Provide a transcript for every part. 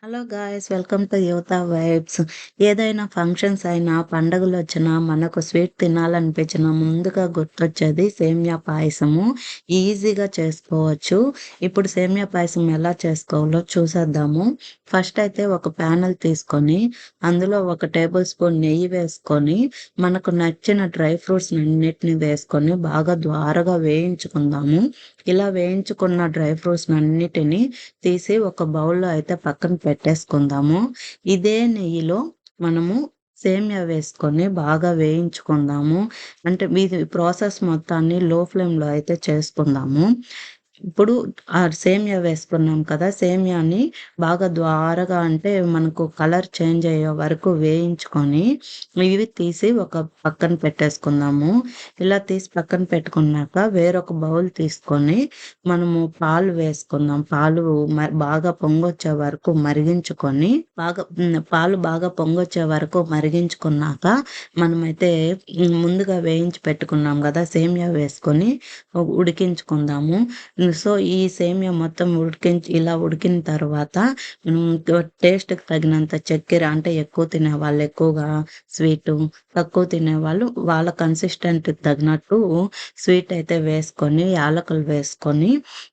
Hello guys, welcome to యువత vibes. ఏదైనా functions అయినా, పండగలు వచ్చినా, మనకు స్వీట్ తినాలనిపించినా ముందుగా గుర్తొచ్చేది సేమియా పాయసము. ఈజీగా చేసుకోవచ్చు. ఇప్పుడు సేమియా పాయసం ఎలా చేసుకోవాలో చూసేద్దాము. ఫస్ట్ అయితే ఒక ప్యానెల్ తీసుకొని అందులో 1 టేబుల్ స్పూన్ నెయ్యి వేసుకొని మనకు నచ్చిన డ్రై ఫ్రూట్స్ అన్నిటిని వేసుకొని బాగా ద్వారగా వేయించుకుందాము. ఇలా వేయించుకున్న డ్రై ఫ్రూట్స్ అన్నిటిని తీసి ఒక బౌల్లో అయితే పక్కన పెట్టేసుకుందాము. ఇదే నెయ్యిలో మనము సేమియా వేసుకొని బాగా వేయించుకుందాము. అంటే ఇది ప్రాసెస్ మొత్తాన్ని లో ఫ్లేమ్‌లో అయితే చేసుకుందాము. ఇప్పుడు ఆ సేమియా వేసుకున్నాం కదా! సేమియాని బాగా ద్వారగా అంటే మనకు కలర్ చేంజ్ అయ్యే వరకు వేయించుకొని, ఇవి తీసి ఒక పక్కన పెట్టేసుకుందాము. ఇలా తీసి పక్కన పెట్టుకున్నాక వేరొక బౌల్ తీసుకొని మనము పాలు వేసుకుందాం. పాలు బాగా పొంగొచ్చే వరకు మరిగించుకొని పాలు బాగా పొంగొచ్చే వరకు మరిగించుకున్నాక మనమైతే ముందుగా వేయించి పెట్టుకున్నాం గదా! సేమియా వేసుకొని ఉడికించుకుందాము. సో, ఈ సేమియా మొత్తం ఇలా ఉడికిన తర్వాత టేస్ట్‌కి తగినంత చక్కెర, అంటే ఎక్కువ తినేవాళ్ళు ఎక్కువగా స్వీటు, తక్కువ తినేవాళ్ళు వాళ్ళ కన్సిస్టెంట్‌కి తగినట్టు స్వీట్ అయితే వేసుకొని, యాలకులు వేసుకొని,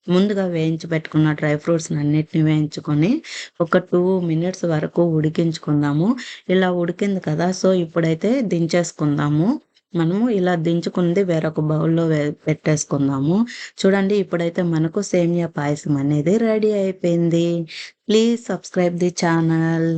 ముందుగా వేయించి పెట్టుకున్న డ్రై ఫ్రూట్స్‌ని అన్నిటిని వేయించుకొని ఒక 2 మినిట్స్ వరకు ఉడికించుకుందాము. ఇలా ఉడికింది కదా! సో, ఇప్పుడైతే దించేసుకుందాము. మనము ఇలా దించుకుంది వేరొక బౌల్‌లో పెట్టేసుకుందాము. చూడండి, ఇప్పుడైతే మనకు సేమియా పాయసం అనేది రెడీ అయిపోయింది. Please subscribe the channel.